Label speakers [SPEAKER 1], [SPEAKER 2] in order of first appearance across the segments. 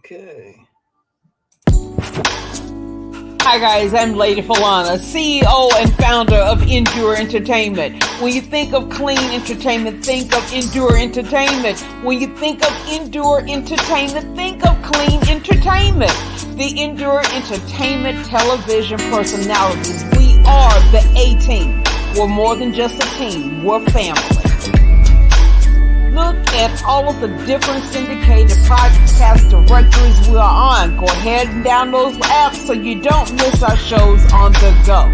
[SPEAKER 1] Okay.
[SPEAKER 2] Hi guys, I'm Lady Falana, CEO and founder of Endure Entertainment. When you think of clean entertainment, think of Endure Entertainment. When you think of Endure Entertainment, think of clean entertainment. The Endure Entertainment television personalities, we are the A-Team. We're more than just a team, we're family. Look at all of the different syndicated podcast directories we are on. Go ahead and download those apps so you don't miss our shows on the go.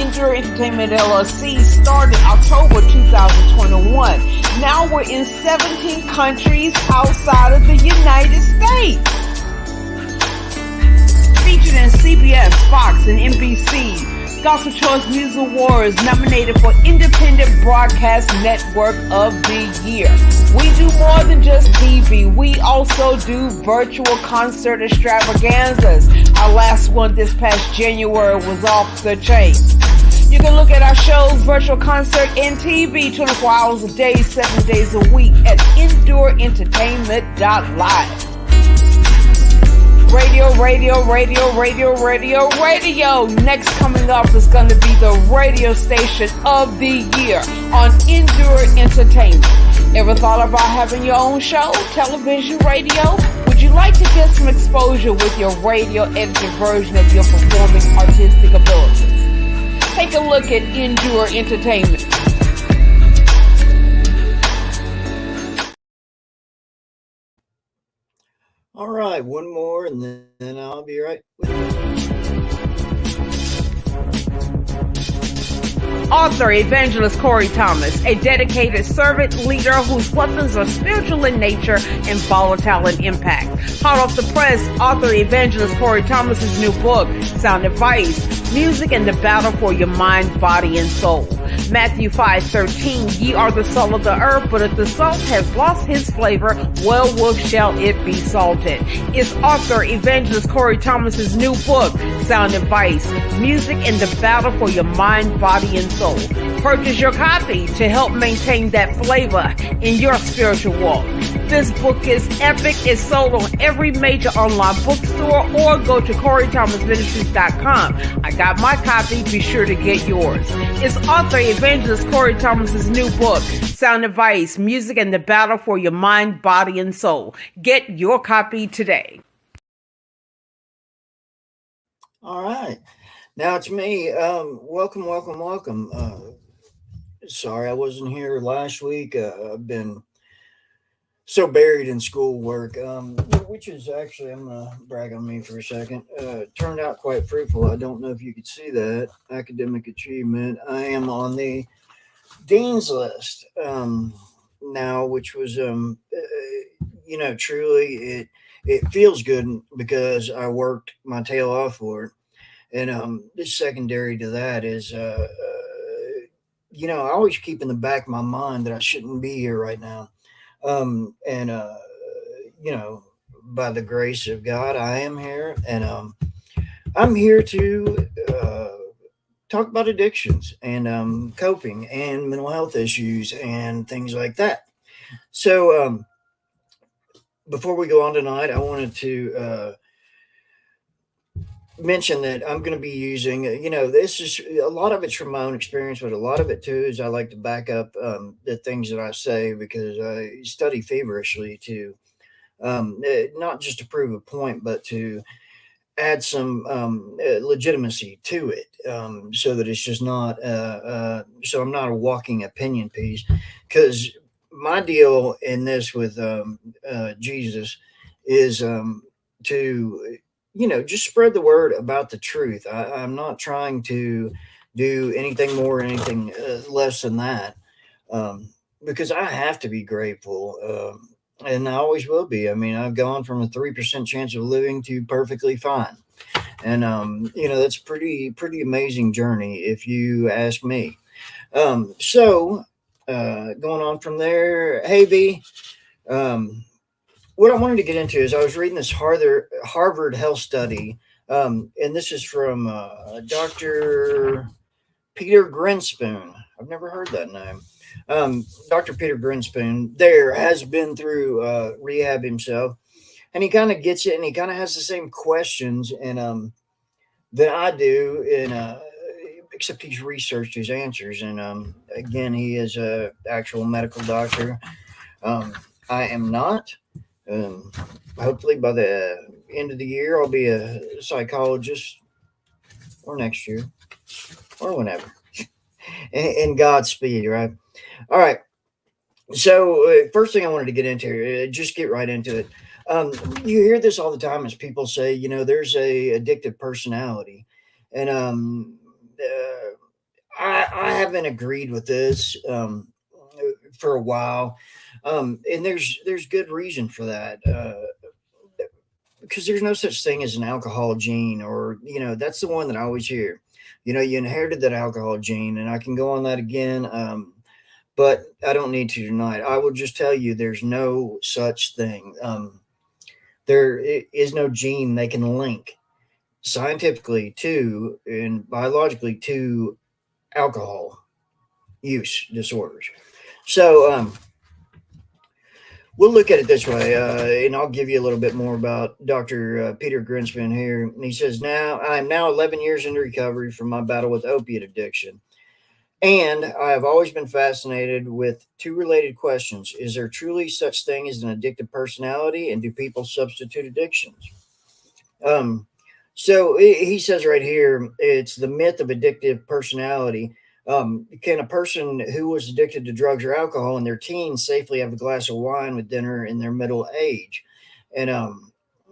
[SPEAKER 2] Endure Entertainment LLC started October 2021. Now we're in 17 countries outside of the United States. Featured in CBS, Fox, and NBC. Gospel Choice Music Awards nominated for Independent Broadcast Network of the Year. We do more than just TV. We also do virtual concert extravaganzas. Our last one this past January was off the chain. You can look at our shows, virtual concert, and TV 24 hours a day, 7 days a week at EndureEntertainment.live. Radio. Next coming up is going to be the radio station of the year on Endure Entertainment. Ever thought about having your own show, television, radio? Would you like to get some exposure with your radio edited version of your performing artistic abilities? Take a look at Endure Entertainment.
[SPEAKER 1] All right, one more, and then I'll be right with you.
[SPEAKER 2] Author Evangelist Corey Thomas, a dedicated servant leader whose weapons are spiritual in nature and volatile in impact. Hot off the press, author Evangelist Corey Thomas's new book, Sound Advice, Music and the Battle for Your Mind, Body, and Soul. Matthew 5:13, ye are the salt of the earth, but if the salt has lost his flavor, wherewith shall it be salted? It's author Evangelist Corey Thomas's new book, Sound Advice, Music and the Battle for Your Mind, Body, and Soul. Purchase your copy to help maintain that flavor in your spiritual walk. This book is epic. It's sold on every major online bookstore or go to CoreyThomasMinistries.com. I got my copy. Be sure to get yours. It's author Evangelist Corey Thomas's new book, Sound Advice, Music and the Battle for Your Mind, Body, and Soul. Get your copy today.
[SPEAKER 1] All right. Now it's me. Welcome. Sorry I wasn't here last week. I've been so buried in schoolwork, which is actually, I'm going to brag on me for a second, turned out quite fruitful. I don't know if you could see that. Academic achievement. I am on the Dean's list now, which was, truly it feels good because I worked my tail off for it. And this secondary to that is, I always keep in the back of my mind that I shouldn't be here right now. And by the grace of God, I am here, and I'm here to talk about addictions and coping and mental health issues and things like that. So before we go on tonight, I wanted to mention that I'm going to be using, this is a lot of it's from my own experience, but a lot of it too is I like to back up the things that I say because I study feverishly to not just to prove a point, but to add some legitimacy to it, so that it's just not, so I'm not a walking opinion piece. Because my deal in this with Jesus is to just spread the word about the truth. I'm not trying to do anything more, anything less than that, because I have to be grateful, and I always will be. I mean, I've gone from a 3% chance of living to perfectly fine, and that's pretty amazing journey if you ask me. So going on from there, hey V. What I wanted to get into is I was reading this Harvard health study, and this is from Dr. Peter Grinspoon. I've never heard that name. Dr. Peter Grinspoon there has been through rehab himself, and he kind of gets it, and he kind of has the same questions and than I do, and except he's researched his answers, and again, he is a actual medical doctor. Um, I am not. Um, Hopefully, by the end of the year, I'll be a psychologist, or next year, or whenever. And Godspeed, right? All right. So, first thing I wanted to get into, just get right into it. You hear this all the time as people say, there's a addictive personality, and I haven't agreed with this for a while, and there's good reason for that. Because there's no such thing as an alcohol gene, or that's the one that I always hear. You inherited that alcohol gene, and I can go on that again. But I don't need to tonight. I will just tell you there's no such thing. There is no gene they can link scientifically to and biologically to alcohol use disorders. So we'll look at it this way, and I'll give you a little bit more about Dr. Peter Grinspan here. He says, "Now I'm now 11 years into recovery from my battle with opiate addiction. And I have always been fascinated with two related questions. Is there truly such thing as an addictive personality, and do people substitute addictions?" Um, so he says right here, it's the myth of addictive personality. Can a person who was addicted to drugs or alcohol in their teens safely have a glass of wine with dinner in their middle age? And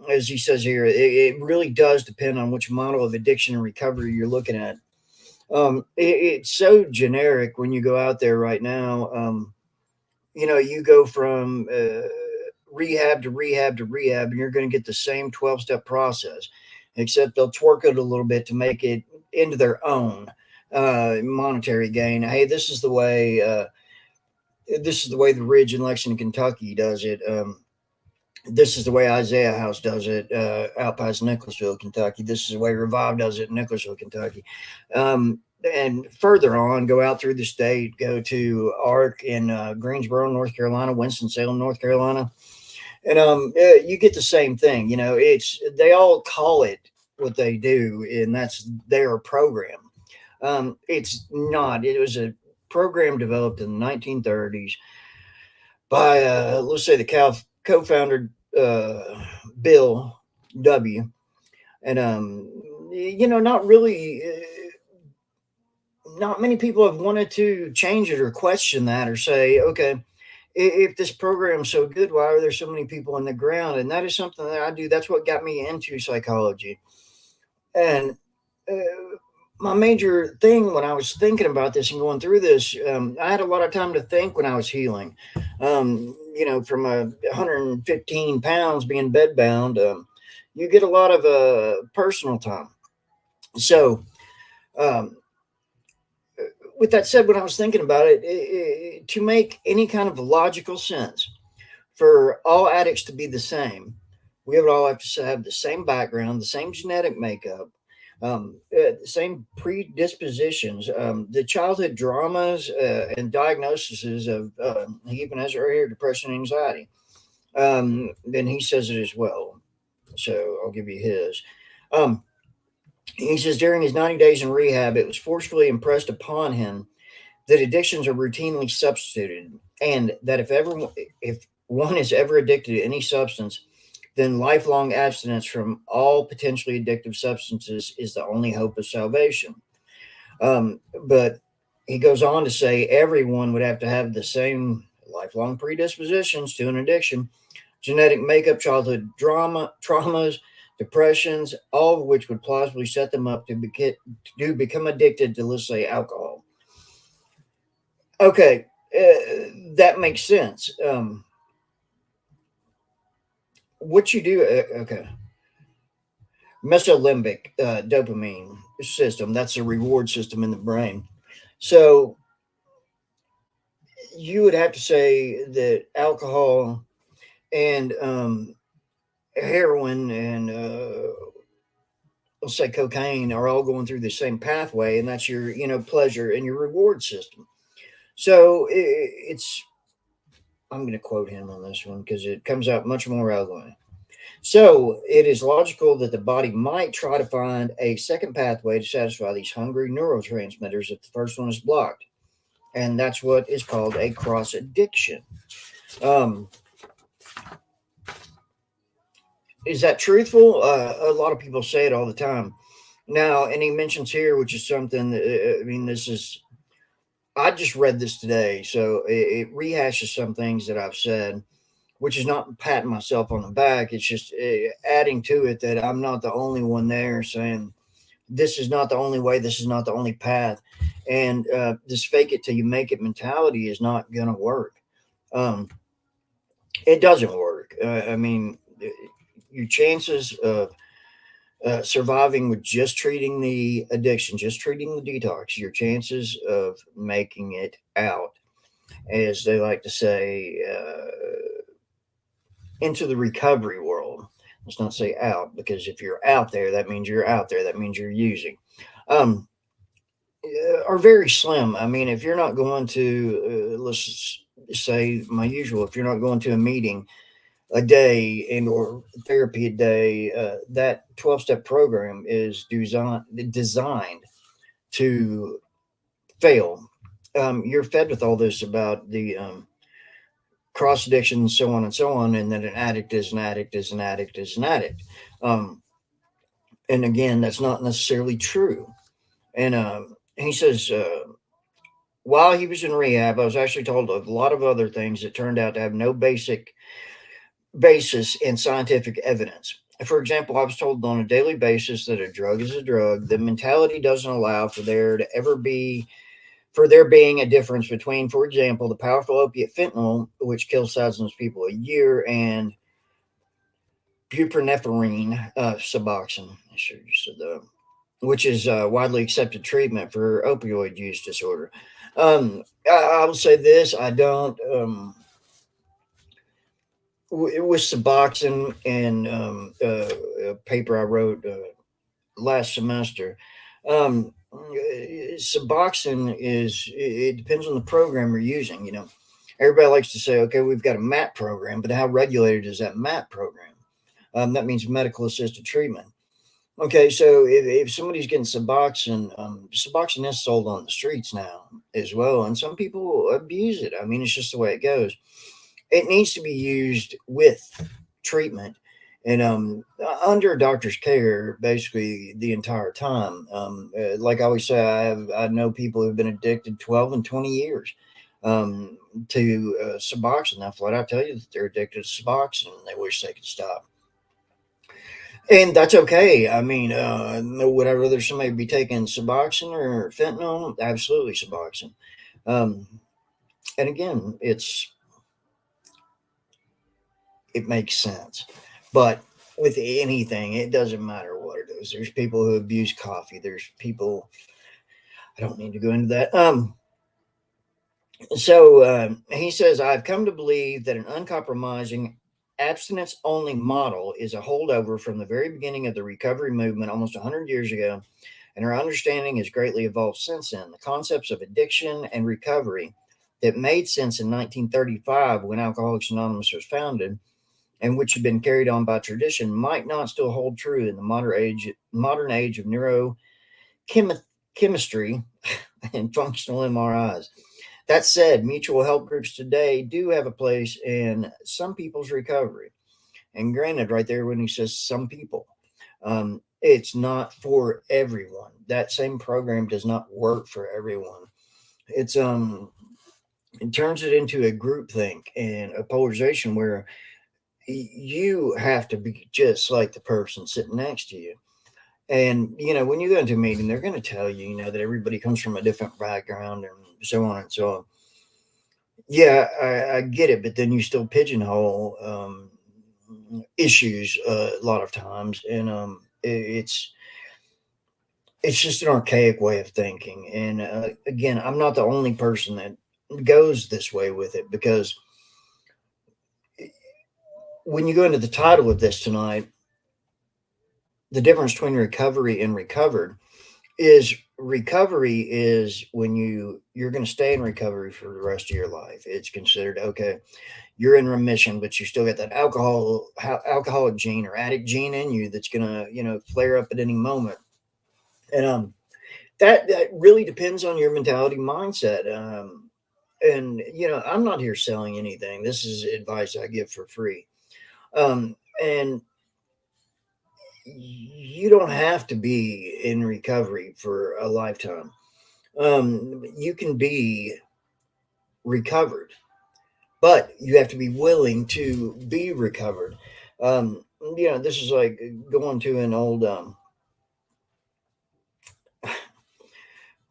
[SPEAKER 1] as he says here, it really does depend on which model of addiction and recovery you're looking at. It's so generic when you go out there right now. You go from rehab to rehab to rehab, and you're going to get the same 12-step process, except they'll twerk it a little bit to make it into their own monetary gain. Hey, this is the way the Ridge in Lexington, Kentucky does it. This is the way Isaiah House does it out past Nicholasville, Kentucky. This is the way Revive does it in Nicholasville, Kentucky. And further on, go out through the state, go to ARC in Greensboro, North Carolina, Winston-Salem, North Carolina. And you get the same thing. They all call it what they do, and that's their program. It's not. It was a program developed in the 1930s by, let's say, the co-founder Bill W. And not really. Not many people have wanted to change it or question that or say, okay, if this program's so good, why are there so many people in the ground? And that is something that I do. That's what got me into psychology. And uh, my major thing when I was thinking about this and going through this, I had a lot of time to think when I was healing. From 115 pounds being bedbound, you get a lot of personal time. So, um, with that said, when I was thinking about it, to make any kind of logical sense for all addicts to be the same, we would all have to have the same background, the same genetic makeup, the same predispositions, the childhood dramas and diagnoses of, he even has it right here, depression and anxiety. Then he says it as well. So I'll give you his. Um, he says during his 90 days in rehab, it was forcefully impressed upon him that addictions are routinely substituted, and that if one is ever addicted to any substance, then lifelong abstinence from all potentially addictive substances is the only hope of salvation. But he goes on to say everyone would have to have the same lifelong predispositions to an addiction, genetic makeup, childhood traumas, depressions, all of which would plausibly set them up to become addicted to, let's say, alcohol. Okay, that makes sense. What you do, okay, mesolimbic dopamine system, that's a reward system in the brain. So you would have to say that alcohol and heroin and let's say cocaine are all going through the same pathway, and that's your pleasure and your reward system. So it's I'm going to quote him on this one because it comes out much more eloquently. So it is logical that the body might try to find a second pathway to satisfy these hungry neurotransmitters if the first one is blocked. And that's what is called a cross addiction. Um, is that truthful? A lot of people say it all the time. Now, and he mentions here, which is something, I mean, this is, I just read this today, so it rehashes some things that I've said, which is not patting myself on the back. It's just adding to it that I'm not the only one there saying, this is not the only way, this is not the only path. And this fake it till you make it mentality is not going to work. Um, it doesn't work. I mean, your chances of surviving with just treating the addiction, just treating the detox, your chances of making it out, as they like to say, into the recovery world. Let's not say out, because if you're out there, that means you're out there. That means you're using. Um, are very slim. I mean, if you're not going to, let's say my usual, if you're not going to a meeting a day and or therapy a day, that 12-step program is designed to fail. You're fed with all this about the cross addiction, so on and so on, and that an addict is an addict is an addict is an addict. Um, and again, that's not necessarily true. And he says, while he was in rehab, I was actually told a lot of other things that turned out to have no basis in scientific evidence. For example, I was told on a daily basis that a drug is a drug. The mentality doesn't allow for there being a difference between, for example, the powerful opiate fentanyl, which kills thousands of people a year, and buprenorphine, Suboxone. I should have said that, which is widely accepted treatment for opioid use disorder. I will say this: I don't. With Suboxone and a paper I wrote last semester. Suboxone is it depends on the program you're using. You know, everybody likes to say, okay, we've got a MAT program, but how regulated is that MAT program? That means medical assisted treatment. Okay, so if somebody's getting Suboxone, Suboxone is sold on the streets now as well, and some people abuse it. I mean, it's just the way it goes. It needs to be used with treatment and under a doctor's care basically the entire time. Like I always say, I know people who've been addicted 12 and 20 years to Suboxone. Now, flat out tell you that they're addicted to Suboxone and they wish they could stop. And that's okay. I mean, would I rather somebody be taking Suboxone or fentanyl? Absolutely Suboxone. Um, and again, it makes sense. But with anything, it doesn't matter what it is. There's people who abuse coffee. There's people. I don't need to go into that. So he says, I've come to believe that an uncompromising abstinence only model is a holdover from the very beginning of the recovery movement almost 100 years ago, and our understanding has greatly evolved since then. The concepts of addiction and recovery that made sense in 1935 when Alcoholics Anonymous was founded and which have been carried on by tradition might not still hold true in the modern age of neurochemistry and functional MRIs. That said, mutual help groups today do have a place in some people's recovery. And granted, right there when he says some people, it's not for everyone. That same program does not work for everyone. It's it turns it into a group think and a polarization where you have to be just like the person sitting next to you. And, when you go into a meeting, they're going to tell you, that everybody comes from a different background and so on and so on. Yeah, I get it. But then you still pigeonhole issues a lot of times. And it's just an archaic way of thinking. And again, I'm not the only person that goes this way with it because when you go into the title of this tonight, the difference between recovery and recovery is when you're going to stay in recovery for the rest of your life. It's considered okay. you're in remission, but you still got that alcoholic gene or addict gene in you that's gonna, flare up at any moment. And that really depends on your mentality mindset. And I'm not here selling anything. This is advice I give for free. And you don't have to be in recovery for a lifetime. You can be recovered, but you have to be willing to be recovered. This is like going to an old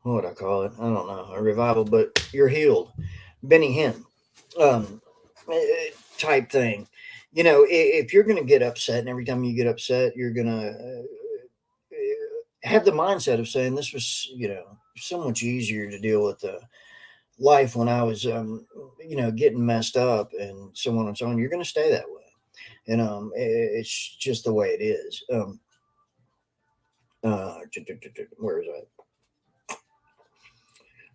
[SPEAKER 1] what would I call it? I don't know, a revival, but you're healed, Benny Hinn, um, type thing. If you're going to get upset, and every time you get upset, you're going to have the mindset of saying this was, so much easier to deal with life when I was, getting messed up and so on and so on. You're going to stay that way. And it's just the way it is. Where is that?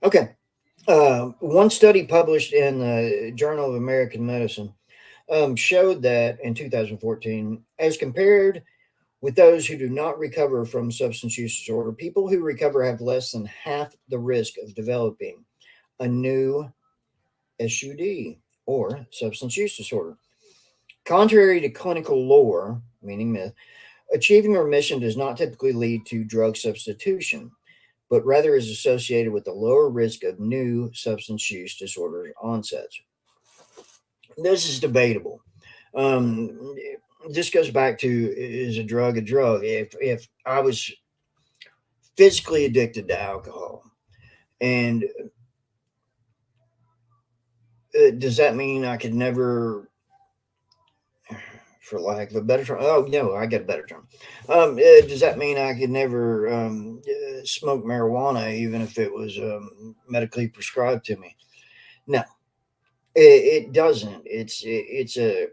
[SPEAKER 1] Okay. One study published in the Journal of American Medicine showed that in 2014, as compared with those who do not recover from substance use disorder, people who recover have less than half the risk of developing a new SUD or substance use disorder. Contrary to clinical lore, meaning myth, achieving remission does not typically lead to drug substitution, but rather is associated with the lower risk of new substance use disorder onsets. This is debatable. Um, this goes back to, is a drug a drug? If I was physically addicted to alcohol, and does that mean I could never, for lack of a better term? Oh no, I get a better term. Does that mean I could never smoke marijuana even if it was medically prescribed to me? No, it doesn't. It's a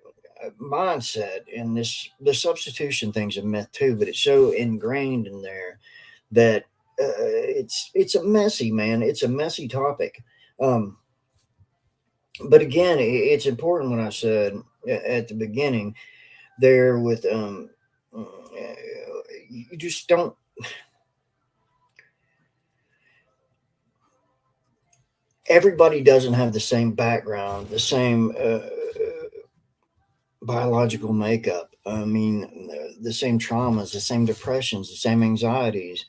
[SPEAKER 1] mindset, and the substitution thing's a myth too. But it's so ingrained in there that it's a messy, man. It's a messy topic. Um, but again, it's important when I said at the beginning there with you just don't. Everybody doesn't have the same background, the same biological makeup. I mean, the same traumas, the same depressions, the same anxieties.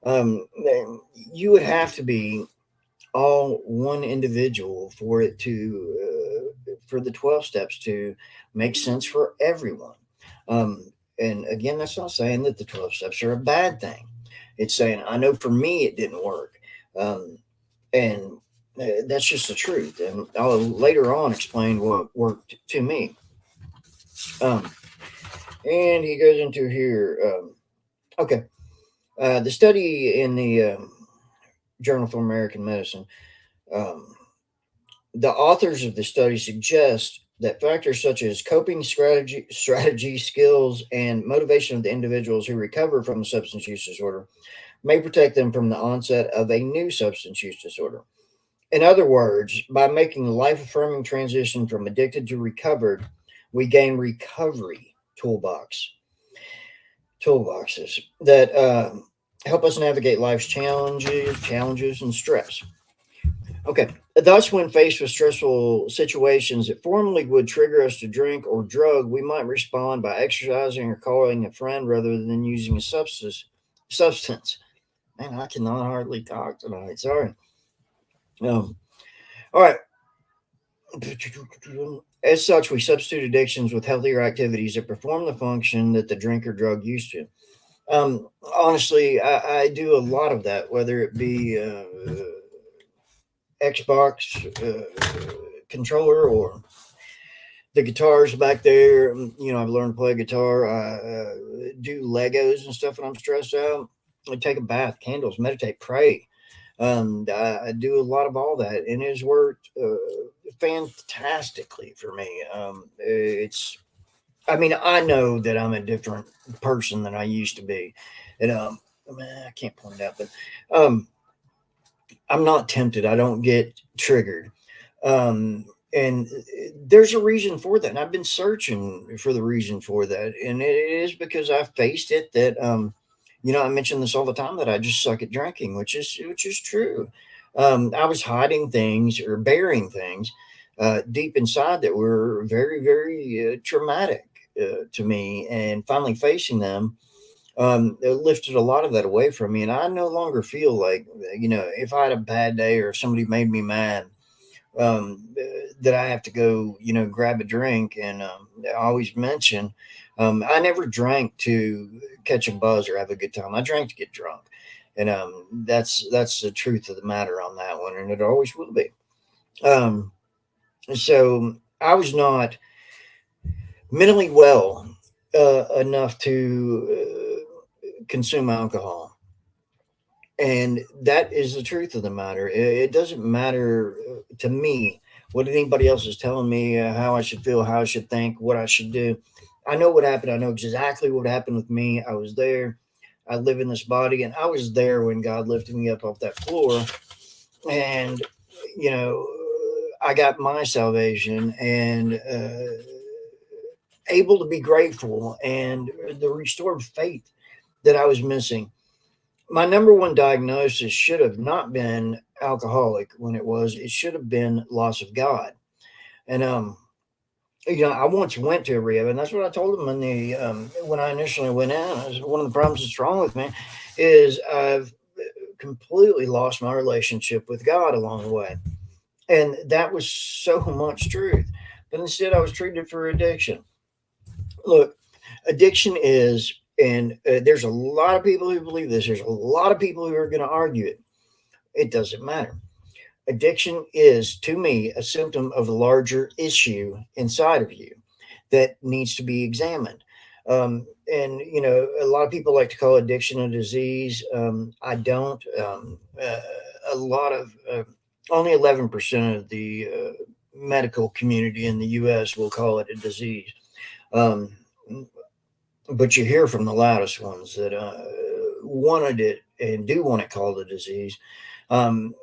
[SPEAKER 1] You would have to be all one individual for it to for the 12 steps to make sense for everyone. And again, that's not saying that the 12 steps are a bad thing. It's saying I know for me it didn't work. And that's just the truth, and I'll later on explain what worked to me. um, and he goes into here. Okay. The study in the Journal for American Medicine, um, the authors of the study suggest that factors such as coping strategy, skills, and motivation of the individuals who recover from a substance use disorder may protect them from the onset of a new substance use disorder. In other words, by making the life affirming transition from addicted to recovered, we gain recovery toolboxes that help us navigate life's challenges, and stress. Okay. Thus, when faced with stressful situations that formerly would trigger us to drink or drug, we might respond by exercising or calling a friend rather than using a substance. Man, I cannot hardly talk tonight. Sorry. All right. As such, we substitute addictions with healthier activities that perform the function that the drink or drug used to. Honestly, I do a lot of that, whether it be Xbox controller or the guitars back there. I've learned to play guitar. I do Legos and stuff when I'm stressed out. I take a bath, candles, meditate, pray. I do a lot of all that, and it has worked fantastically for me. I mean, I know that I'm a different person than I used to be, and I can't point it out, but um, I'm not tempted. I don't get triggered. Um, And there's a reason for that. And I've been searching for the reason for that. And it is because I faced it that, I mention this all the time that I just suck at drinking, which is true. I was hiding things or bearing things deep inside that were very, very traumatic to me. And finally facing them it lifted a lot of that away from me. And I no longer feel like, if I had a bad day or if somebody made me mad, that I have to go, grab a drink. And I always mention, I never drank to catch a buzz or have a good time. I drank to get drunk. And that's the truth of the matter on that one. And it always will be. Um, so I was not mentally well enough to consume alcohol. And that is the truth of the matter. It doesn't matter to me what anybody else is telling me, how I should feel, how I should think, what I should do. I know what happened. I know exactly what happened with me. I was there. I live in this body, and I was there when God lifted me up off that floor. And, you know, I got my salvation and able to be grateful and the restored faith that I was missing. My number one diagnosis should have not been alcoholic when it was. It should have been loss of God. And I once went to a rehab, and that's what I told them when I initially went in. I was, one of the problems that's wrong with me is I've completely lost my relationship with God along the way, and that was so much truth. But instead, I was treated for addiction. Look, addiction is, and there's a lot of people who believe this. There's a lot of people who are going to argue it. It doesn't matter. Addiction is, to me, a symptom of a larger issue inside of you that needs to be examined. And a lot of people like to call addiction a disease. I don't. A lot of only 11% of the medical community in the U.S. will call it a disease. Um, but you hear from the loudest ones that wanted it and do want it called a disease. Um,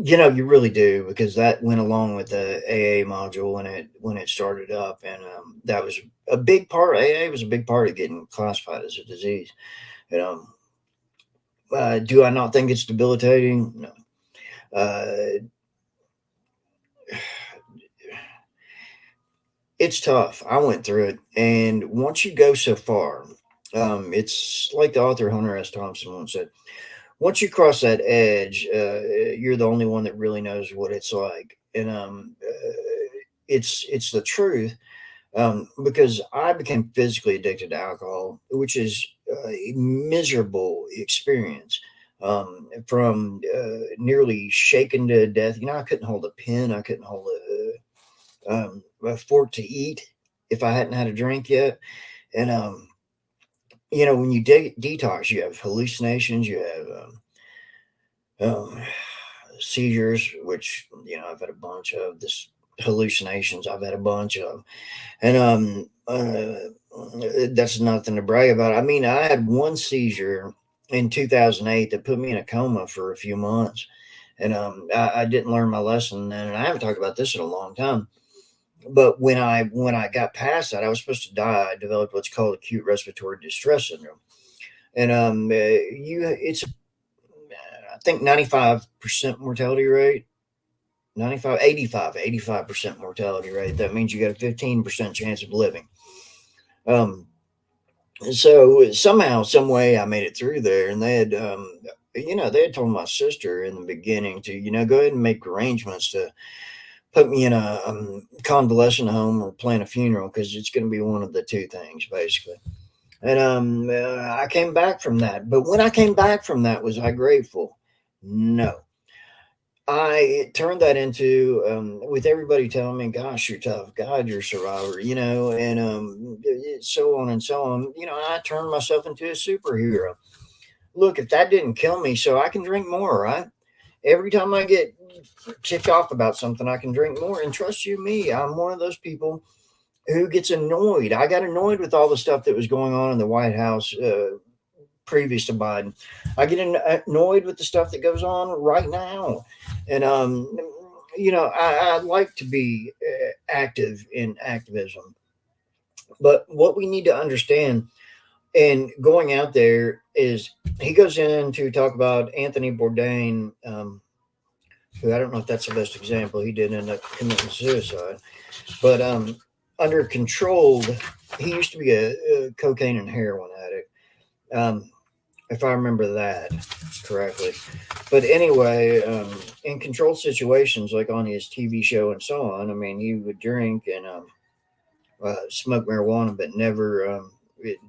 [SPEAKER 1] you really do, because that went along with the AA module when it started up, and that was a big part. AA was a big part of getting classified as a disease. You know, do I not think it's debilitating? No. It's tough. I went through it, and once you go so far, it's like the author Hunter S. Thompson once said, once you cross that edge, you're the only one that really knows what it's like. And it's the truth, because I became physically addicted to alcohol, which is a miserable experience. From nearly shaken to death. I couldn't hold a pen. I couldn't hold a fork to eat if I hadn't had a drink yet. And when you detox, you have hallucinations. You have seizures, which I've had a bunch of. This hallucinations, I've had a bunch of. And that's nothing to brag about. I mean, I had one seizure in 2008 that put me in a coma for a few months. And I didn't learn my lesson then, and I haven't talked about this in a long time. But when I got past that, I was supposed to die. I developed what's called acute respiratory distress syndrome. And it's I think 95% mortality rate. 85% mortality rate. That means you got a 15% chance of living. So somehow, some way, I made it through there, and they had told my sister in the beginning to, go ahead and make arrangements to put me in a convalescent home or plan a funeral, because it's going to be one of the two things, basically. And I came back from that. But when I came back from that, was I grateful? No. I turned that into, with everybody telling me, gosh, you're tough. God, you're a survivor, and so on and so on. I turned myself into a superhero. Look, if that didn't kill me, so I can drink more, right? Every time I get ticked off about something, I can drink more. And trust you me, I'm one of those people who gets annoyed. I got annoyed with all the stuff that was going on in the White House previous to Biden. I get annoyed with the stuff that goes on right now. And I like to be active in activism, but what we need to understand and going out there is he goes in to talk about Anthony Bourdain, who I don't know if that's the best example. He did end up committing suicide, but under controlled, he used to be a cocaine and heroin addict, if I remember that correctly. But anyway, in controlled situations, like on his TV show and so on, I mean, he would drink and smoke marijuana, but never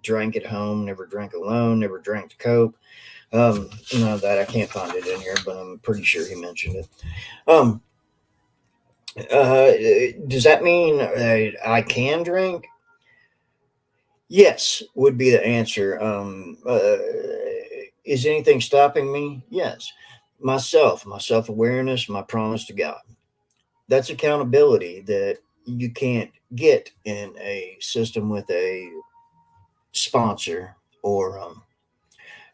[SPEAKER 1] drank at home, never drank alone, never drank to cope. None of that. I can't find it in here, but I'm pretty sure he mentioned it. Um, uh, does that mean I can drink? Yes, would be the answer. Is anything stopping me? Yes. My self awareness, my promise to God. That's accountability that you can't get in a system with a sponsor or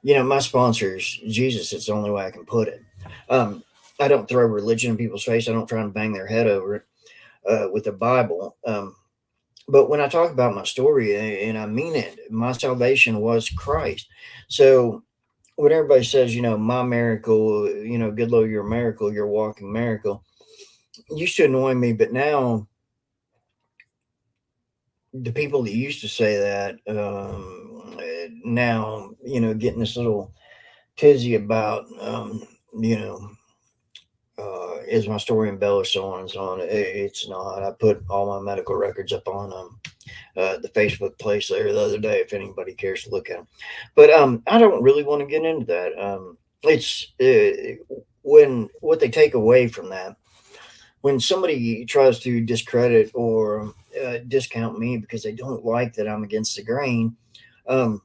[SPEAKER 1] my sponsors, Jesus. It's the only way I can put it. um I don't throw religion in people's face. I don't try and bang their head over it with the Bible. But when I talk about my story, and I mean it, my salvation was Christ. So when everybody says, my miracle, Goodloe, you're a miracle, you're a walking miracle, used to annoy me, but now the people that used to say that, now, getting this little tizzy about, you know, is my story embellished, so on and so on. It's not. I put all my medical records up on the Facebook place there the other day if anybody cares to look at them. But I don't really want to get into that. It's when what they take away from that, when somebody tries to discredit or discount me because they don't like that I'm against the grain. Um,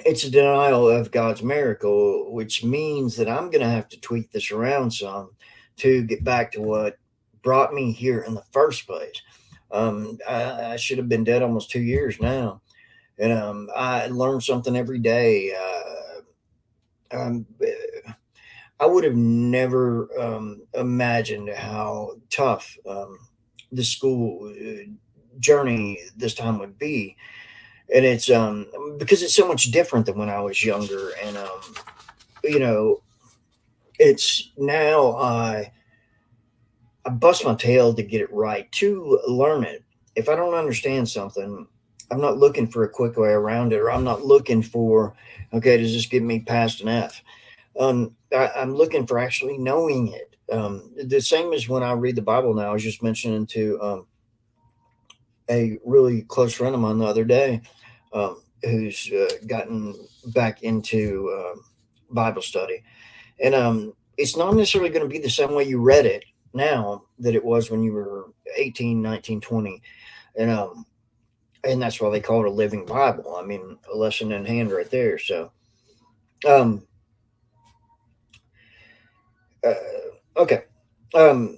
[SPEAKER 1] it's a denial of God's miracle, which means that I'm going to have to tweak this around some to get back to what brought me here in the first place. I should have been dead almost 2 years now, and I learn something every day. I would have never imagined how tough the school journey this time would be, and it's because it's so much different than when I was younger, and you know, it's now I bust my tail to get it right, to learn it. If I don't understand something, I'm not looking for a quick way around it, or I'm not looking for, okay, does this get me past an F? I'm looking for actually knowing it. The same as when I read the Bible now. I was just mentioning to a really close friend of mine the other day, who's gotten back into Bible study. And it's not necessarily going to be the same way you read it now that it was when you were 18, 19, 20. And and that's why they call it a living Bible. I mean, a lesson in hand right there. So, um, uh, okay. Um,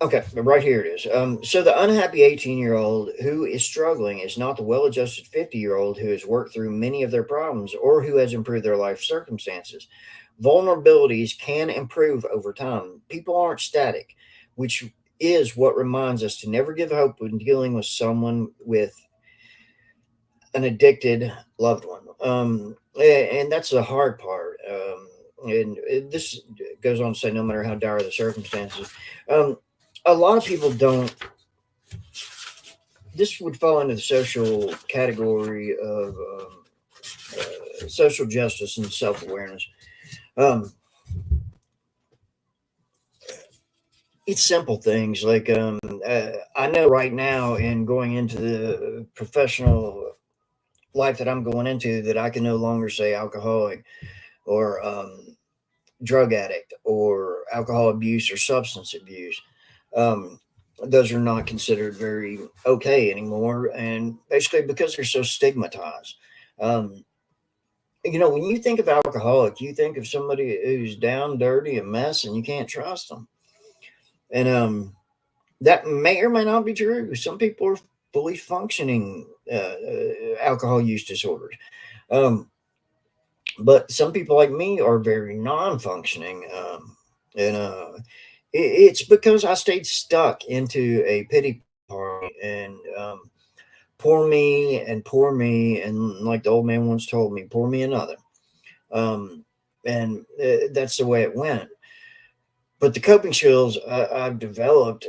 [SPEAKER 1] okay, right here it is. So the unhappy 18-year-old who is struggling is not the well-adjusted 50-year-old who has worked through many of their problems or who has improved their life circumstances. Vulnerabilities can improve over time. People aren't static, which is what reminds us to never give hope when dealing with someone with an addicted loved one. And that's the hard part. And this goes on to say, no matter how dire the circumstances, um, a lot of people don't. This would fall into the social category of social justice and self awareness. Um, it's simple things like I know right now, in going into the professional life that I'm going into, that I can no longer say alcoholic or drug addict or alcohol abuse or substance abuse. Um, those are not considered very okay anymore, and basically because they're so stigmatized. Um, when you think of alcoholic, you think of somebody who's down, dirty, a mess, and you can't trust them. And that may or may not be true. Some people are fully functioning alcohol use disorders. Um, But some people like me are very non-functioning, and it's because I stayed stuck into a pity party and poor me, and like the old man once told me, pour me another. Um, and that's the way it went. But the coping skills I've developed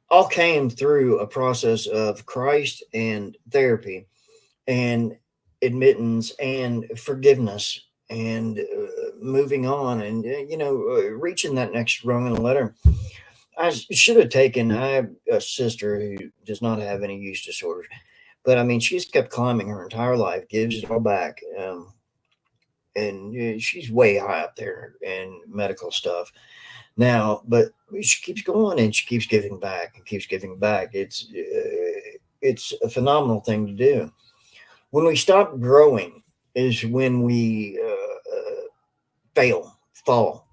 [SPEAKER 1] all came through a process of Christ and therapy and admittance and forgiveness and moving on and reaching that next rung in the letter. Should have taken. I have a sister who does not have any use disorders, but I mean, she's kept climbing her entire life, gives it all back, and she's way high up there in medical stuff now. But she keeps going and she keeps giving back and keeps giving back. It's a phenomenal thing to do. When we stop growing is when we fail, fall.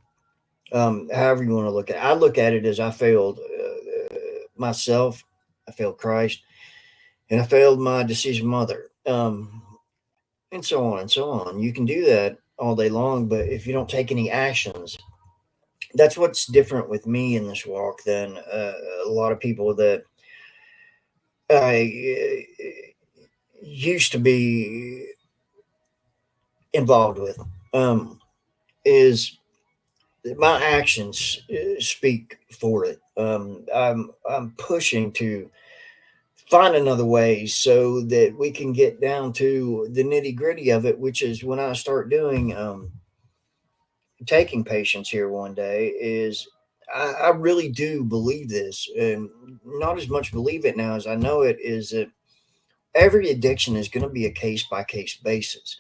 [SPEAKER 1] However you want to look at it. I look at it as I failed myself, I failed Christ, and I failed my deceased mother, and so on and so on. You can do that all day long, but if you don't take any actions, that's what's different with me in this walk than a lot of people that I used to be involved with. Is my actions speak for it. I'm pushing to find another way so that we can get down to the nitty gritty of it, which is when I start doing taking patients here one day. Is I really do believe this, and not as much believe it now as I know it. Is that every addiction is going to be a case by case basis.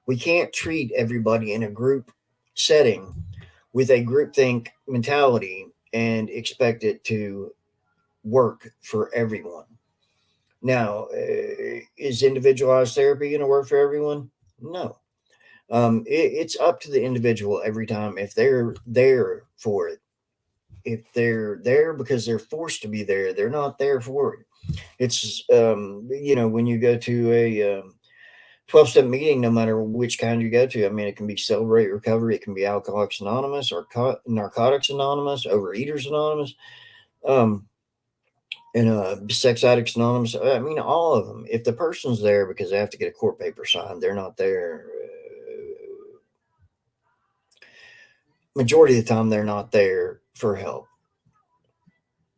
[SPEAKER 1] We can't treat everybody in a group setting with a groupthink mentality and expect it to work for everyone. Now, is individualized therapy going to work for everyone? No. It's up to the individual every time if they're there for it. If they're there because they're forced to be there, they're not there for it. It's, when you go to a 12-step meeting, no matter which kind you go to. I mean, it can be Celebrate Recovery, it can be Alcoholics Anonymous or Narcotics Anonymous, Overeaters Anonymous, um, and Sex Addicts Anonymous. I mean, all of them. If the person's there because they have to get a court paper signed, they're not there. Majority of the time, they're not there for help.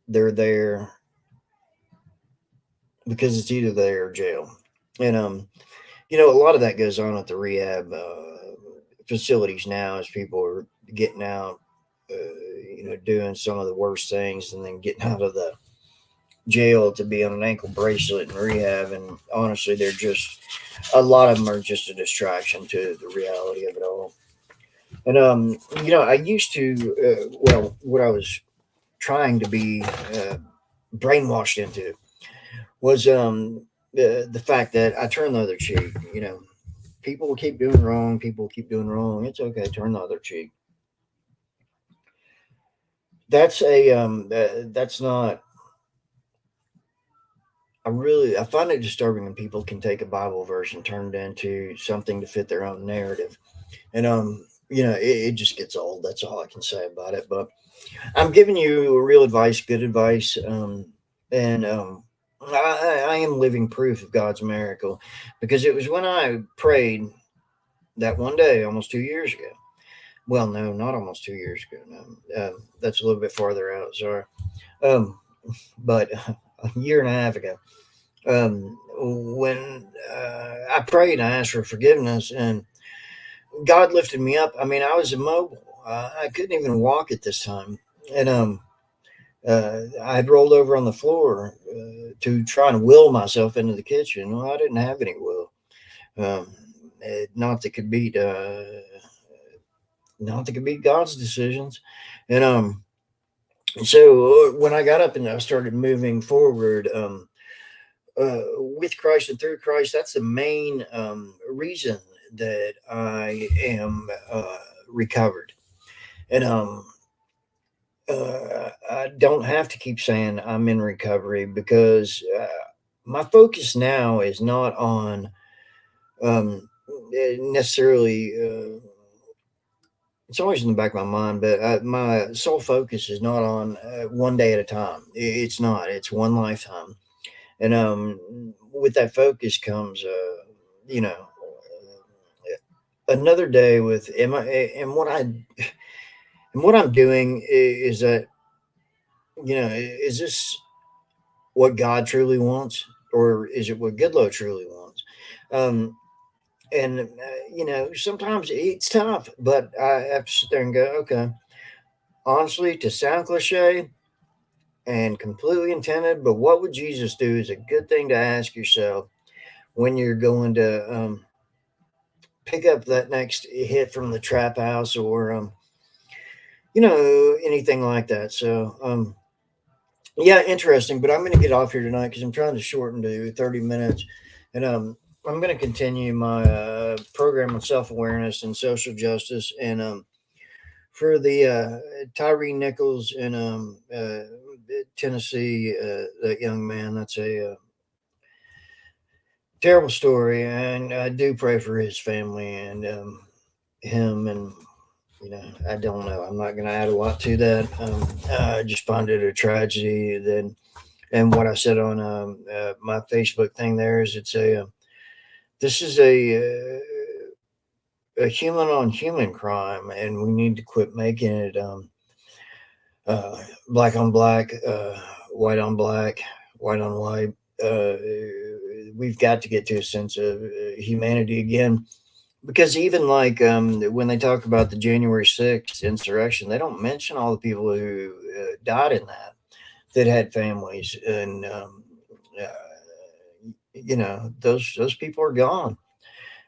[SPEAKER 1] They're there because it's either there or jail. And a lot of that goes on at the rehab facilities now as people are getting out, doing some of the worst things and then getting out of the jail to be on an ankle bracelet in rehab. And honestly, they're just, a lot of them are just a distraction to the reality of it all. And, I used to, what I was trying to be brainwashed into was the fact that I turn the other cheek. People will keep doing wrong. People will keep doing wrong. It's okay. Turn the other cheek. That's not. I find it disturbing when people can take a Bible verse and turn it into something to fit their own narrative, and it just gets old. That's all I can say about it. But I'm giving you real advice, good advice, and I am living proof of God's miracle, because it was when I prayed that one day almost 2 years ago. Well, no, not almost 2 years ago. No, that's a little bit farther out. Sorry, um, but a year and a half ago, when I prayed, I asked for forgiveness, and God lifted me up. I mean, I was immobile. I couldn't even walk at this time, and I had rolled over on the floor to try and will myself into the kitchen. Well, I didn't have any will. Um, not that could beat, not that could beat God's decisions, and so when I got up and I started moving forward, with Christ and through Christ, that's the main reason that I am recovered. And I don't have to keep saying I'm in recovery, because my focus now is not on um, necessarily. It's always in the back of my mind, but my sole focus is not on one day at a time. It's not. It's one lifetime, and with that focus comes, you know, another day with am I and what I'm doing is that is this what God truly wants, or is it what Goodloe truly wants? Um, and sometimes it's tough, but I have to sit there and go, okay, honestly, to sound cliche and completely intended, but what would Jesus do is a good thing to ask yourself when you're going to pick up that next hit from the trap house or anything like that. So yeah, interesting. But I'm going to get off here tonight because I'm trying to shorten to 30 minutes, and I'm going to continue my program on self awareness and social justice. And for the Tyree Nichols in Tennessee, that young man, that's a terrible story, and I do pray for his family and him. And I don't know. I'm not going to add a lot to that. I just find it a tragedy. Then, and what I said on my Facebook thing there is, it's a this is a human on human crime, and we need to quit making it black on black, white on black, white on white. We've got to get to a sense of humanity again, because even like when they talk about the January 6th insurrection, they don't mention all the people who died in that had families, and uh, those people are gone.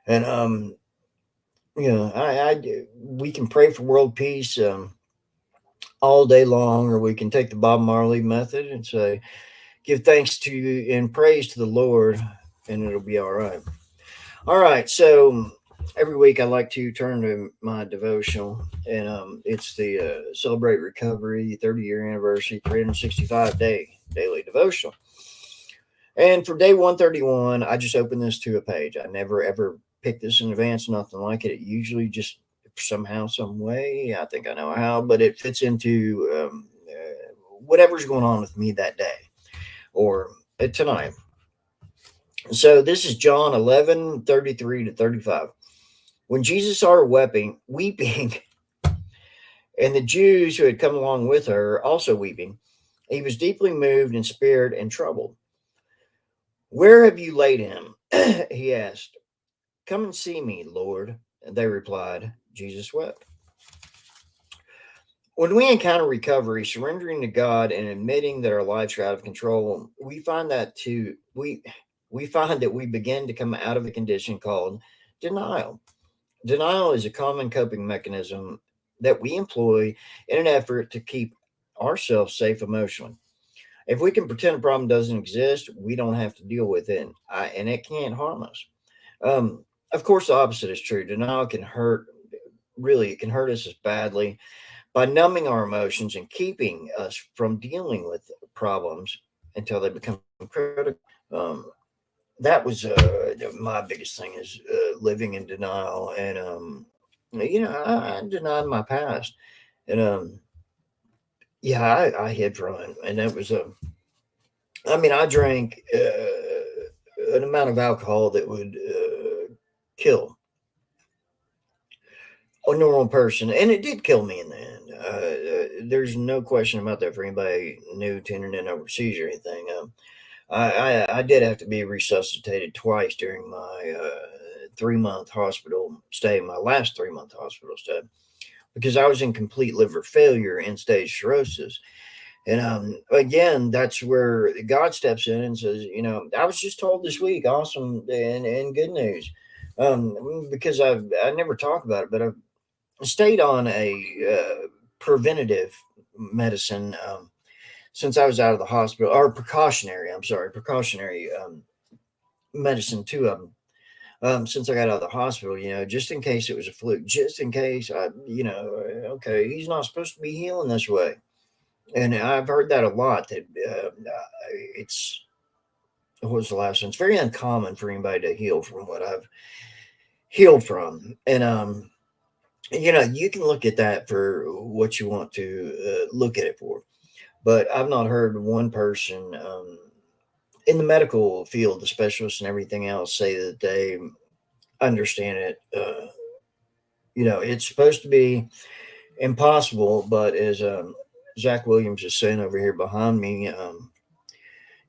[SPEAKER 1] And we can pray for world peace all day long, or we can take the Bob Marley method and say, give thanks to and praise to the Lord, and it'll be all right. All right. So every week I like to turn to my devotional, and it's the Celebrate Recovery 30-year anniversary 365-day daily devotional. And for day 131, I just open this to a page. I never ever pick this in advance, nothing like it. It usually just somehow, some way, I think I know how, but it fits into whatever's going on with me that day or tonight. So this is John 11:33-35. When Jesus saw her weeping, and the Jews who had come along with her also weeping, he was deeply moved in spirit and troubled. Where have you laid him? He asked. Come and see me, Lord. And they replied, Jesus wept. When we encounter recovery, surrendering to God and admitting that our lives are out of control, we find that we begin to come out of a condition called denial. Denial is a common coping mechanism that we employ in an effort to keep ourselves safe emotionally. If we can pretend a problem doesn't exist, we don't have to deal with it, and it can't harm us. Of course, the opposite is true. Denial can hurt. Really, it can hurt us as badly by numbing our emotions and keeping us from dealing with problems until they become critical. Um, that was my biggest thing is living in denial, and I denied my past, and yeah, I hid from it, and that was I mean, I drank an amount of alcohol that would kill a normal person, and it did kill me in the end. There's no question about that for anybody new tuning in overseas or anything. I did have to be resuscitated twice during my 3 month hospital stay, my last 3 month hospital stay, because I was in complete liver failure and stage cirrhosis. And again, that's where God steps in and says, I was just told this week, awesome and good news. Because I never talk about it, but I've stayed on a preventative medicine since I was out of the hospital, or precautionary. I'm sorry, precautionary medicine. Two of them since I got out of the hospital. Just in case it was a fluke, just in case okay, he's not supposed to be healing this way. And I've heard that a lot. That it's what was the last one? It's very uncommon for anybody to heal from what I've healed from. And you can look at that for what you want to look at it for. But I've not heard one person in the medical field, the specialists and everything else, say that they understand it. It's supposed to be impossible, but as Zach Williams is saying over here behind me,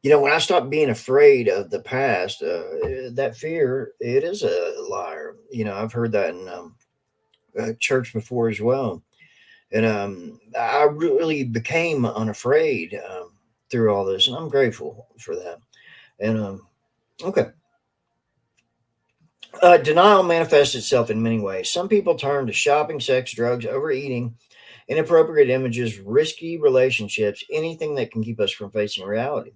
[SPEAKER 1] when I stopped being afraid of the past, that fear, it is a liar. I've heard that in church before as well. And I really became unafraid through all this, and I'm grateful for that. And okay. Denial manifests itself in many ways. Some people turn to shopping, sex, drugs, overeating, inappropriate images, risky relationships, anything that can keep us from facing reality.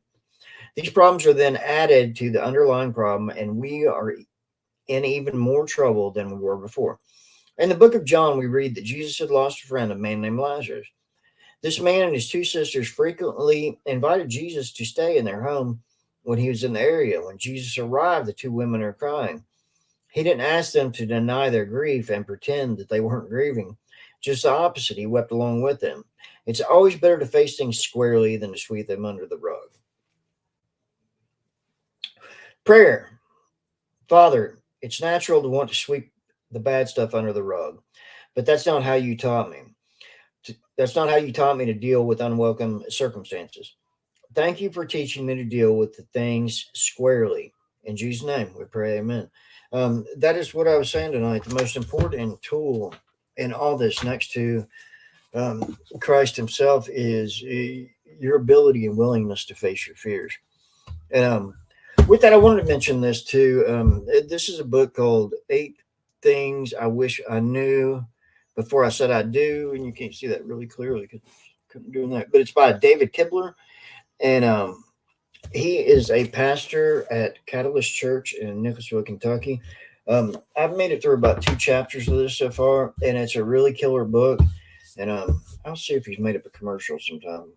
[SPEAKER 1] These problems are then added to the underlying problem, and we are in even more trouble than we were before. In the book of John, we read that Jesus had lost a friend, a man named Lazarus. This man and his two sisters frequently invited Jesus to stay in their home when he was in the area. When Jesus arrived, the two women are crying. He didn't ask them to deny their grief and pretend that they weren't grieving. Just the opposite, he wept along with them. It's always better to face things squarely than to sweep them under the rug. Prayer. Father, it's natural to want to sweep the bad stuff under the rug, but that's not how you taught me. That's not how you taught me to deal with unwelcome circumstances. Thank you for teaching me to deal with the things squarely. In Jesus' name, we pray, amen. That is what I was saying tonight. The most important tool in all this, next to Christ Himself, is your ability and willingness to face your fears. And with that, I wanted to mention this too. This is a book called Eight Things I Wish I Knew Before I Said I Do. And you can't see that really clearly because I couldn't do that. But it's by David Kibler. And he is a pastor at Catalyst Church in Nicholasville, Kentucky. I've made it through about 2 chapters of this so far, and it's a really killer book. And I'll see if he's made up a commercial sometime.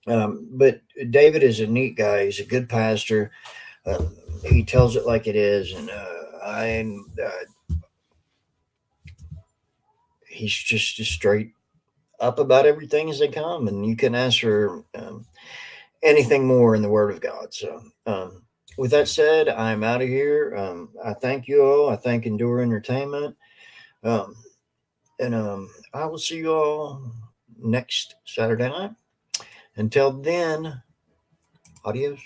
[SPEAKER 1] But David is a neat guy. He's a good pastor. He tells it like it is, and he's just straight up about everything as they come, and you can answer anything more in the Word of God. So, with that said, I'm out of here. I thank you all. I thank Endure Entertainment, um, and I will see you all next Saturday night. Until then, adios.